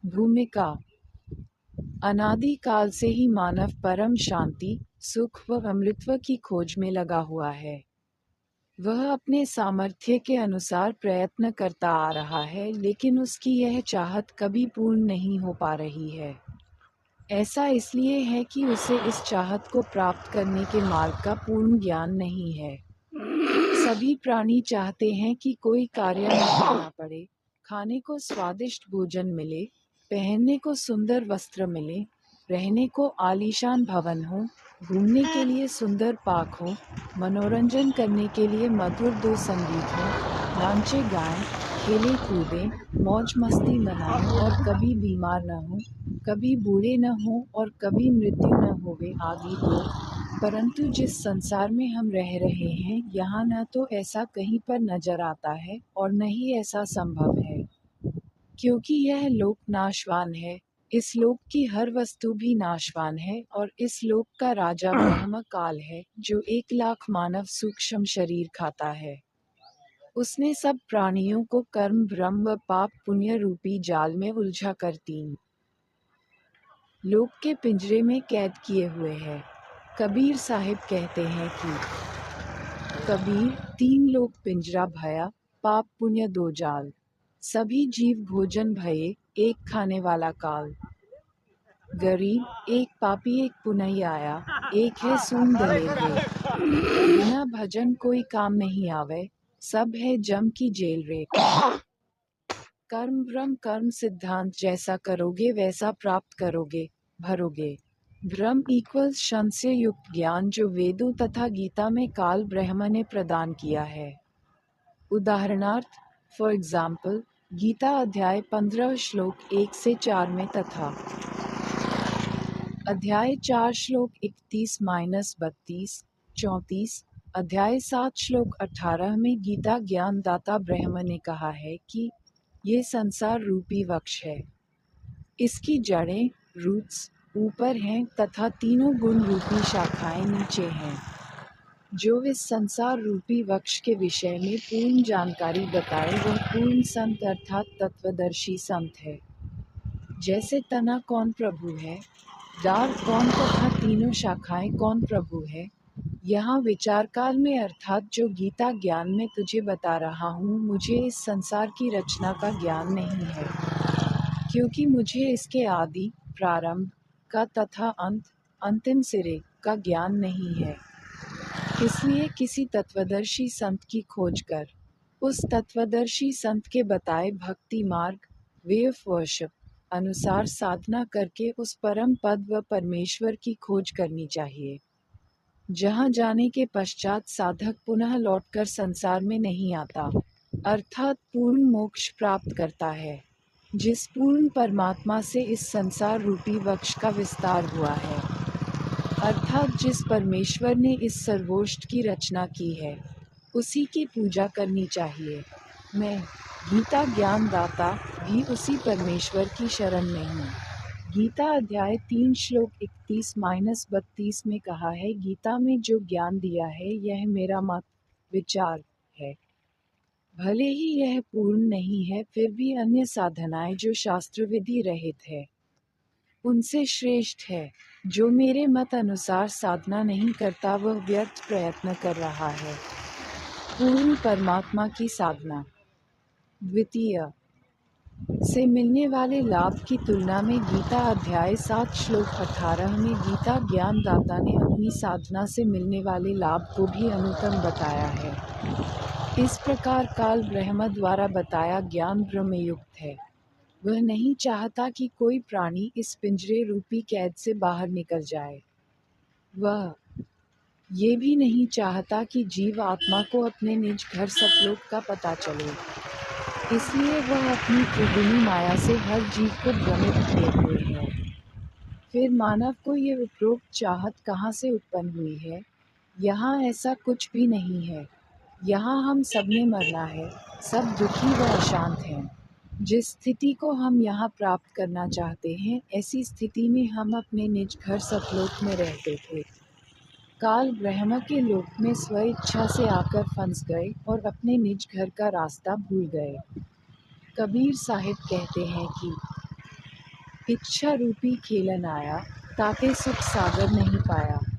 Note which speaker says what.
Speaker 1: भूमिका। अनादि काल से ही मानव परम शांति, सुख व अमृतत्व की खोज में लगा हुआ है। वह अपने सामर्थ्य के अनुसार प्रयत्न करता आ रहा है, लेकिन उसकी यह चाहत कभी पूर्ण नहीं हो पा रही है। ऐसा इसलिए है कि उसे इस चाहत को प्राप्त करने के मार्ग का पूर्ण ज्ञान नहीं है। सभी प्राणी चाहते हैं कि कोई कार्य न करना पड़े, खाने को स्वादिष्ट भोजन मिले, पहनने को सुंदर वस्त्र मिले, रहने को आलीशान भवन हो, घूमने के लिए सुंदर पार्क हो, मनोरंजन करने के लिए मधुर दो संगीत हो, नाचे गाएं, खेले कूदें, मौज मस्ती मनाएं और कभी बीमार न हो, कभी बूढ़े न हो और कभी मृत्यु न होवे आदि तो। परंतु जिस संसार में हम रह रहे हैं, यहाँ न तो ऐसा कहीं पर नजर आता है और न ही ऐसा संभव है, क्योंकि यह लोक नाशवान है। इस लोक की हर वस्तु भी नाशवान है और इस लोक का राजा ब्रह्म काल है, जो 1,00,000 मानव सूक्ष्म शरीर खाता है। उसने सब प्राणियों को कर्म, भ्रम व पाप पुण्य रूपी जाल में उलझा कर 3 लोक के पिंजरे में कैद किए हुए है। कबीर साहिब कहते हैं कि कबीर 3 लोक पिंजरा भया, पाप पुण्य 2 जाल। सभी जीव भोजन भये, एक खाने वाला काल। गरीब एक पापी एक पुनई आया, एक है सून दलेर रे। बिना भजन कोई काम नहीं आवे, सब है जम की जेल रे। कर्म ब्रह्म कर्म सिद्धांत जैसा करोगे वैसा प्राप्त करोगे, भरोगे। ब्रह्म इक्वल्स क्षण से युक्त ज्ञान जो वेदों तथा गीता में काल ब्रह्म ने प्रदान किया है। उदाहरणार्थ, फॉर एग्जाम्पल, गीता अध्याय 15 श्लोक 1 से 4 में तथा अध्याय 4 श्लोक 31-32, 34, अध्याय 7 श्लोक 18 में गीता ज्ञान दाता ब्रह्म ने कहा है कि ये संसार रूपी वृक्ष है। इसकी जड़ें, रूट्स, ऊपर हैं तथा तीनों गुण रूपी शाखाएं नीचे हैं। जो इस संसार रूपी वृक्ष के विषय में पूर्ण जानकारी बताए वह पूर्ण संत अर्थात तत्वदर्शी संत है। जैसे तना कौन प्रभु है, डाल कौन तथा तीनों शाखाएं कौन प्रभु है, यहाँ विचार काल में अर्थात जो गीता ज्ञान में तुझे बता रहा हूँ, मुझे इस संसार की रचना का ज्ञान नहीं है, क्योंकि मुझे इसके आदि, प्रारंभ का तथा अंत, अंतिम सिरे का ज्ञान नहीं है। इसलिए किसी तत्वदर्शी संत की खोज कर, उस तत्वदर्शी संत के बताए भक्ति मार्ग, वे ऑफ वर्शिप अनुसार साधना करके उस परम पद व परमेश्वर की खोज करनी चाहिए, जहाँ जाने के पश्चात साधक पुनः लौटकर संसार में नहीं आता, अर्थात पूर्ण मोक्ष प्राप्त करता है, जिस पूर्ण परमात्मा से इस संसार रूपी वृक्ष का विस्तार हुआ है, अर्थात जिस परमेश्वर ने इस सर्वोष्ट की रचना की है, उसी की पूजा करनी चाहिए। मैं, गीता ज्ञान दाता, भी उसी परमेश्वर की शरण में हूँ। गीता अध्याय 3 श्लोक 31-32 में कहा है, गीता में जो ज्ञान दिया है यह मेरा मत, विचार है। भले ही यह पूर्ण नहीं है, फिर भी अन्य साधनाएं जो शास्त्र विधि रहित है, उनसे श्रेष्ठ है। जो मेरे मत अनुसार साधना नहीं करता वह व्यर्थ प्रयत्न कर रहा है। पूर्ण परमात्मा की साधना। द्वितीय से मिलने वाले लाभ की तुलना में गीता अध्याय 7 श्लोक 18 में गीता ज्ञान दाता ने अपनी साधना से मिलने वाले लाभ को भी अनुत्तम बताया है। इस प्रकार काल ब्रह्म द्वारा बताया ज्ञान ब्रह्म युक्त है। वह नहीं चाहता कि कोई प्राणी इस पिंजरे रूपी कैद से बाहर निकल जाए। वह ये भी नहीं चाहता कि जीव आत्मा को अपने निज घर सतलोक का पता चले। इसलिए वह अपनी त्रिगुणी माया से हर जीव को भ्रमित किए हुए है। फिर मानव को ये उपरोक्त चाहत कहाँ से उत्पन्न हुई है? यहाँ ऐसा कुछ भी नहीं है। यहाँ हम सबने मरना है, सब दुखी व अशांत हैं। जिस स्थिति को हम यहाँ प्राप्त करना चाहते हैं, ऐसी स्थिति में हम अपने निज घर सतलोक में रहते थे। काल ब्रह्म के लोक में स्वेच्छा से आकर फंस गए और अपने निज घर का रास्ता भूल गए। कबीर साहिब कहते हैं कि इच्छा रूपी खेलन आया, ताके सुख सागर नहीं पाया।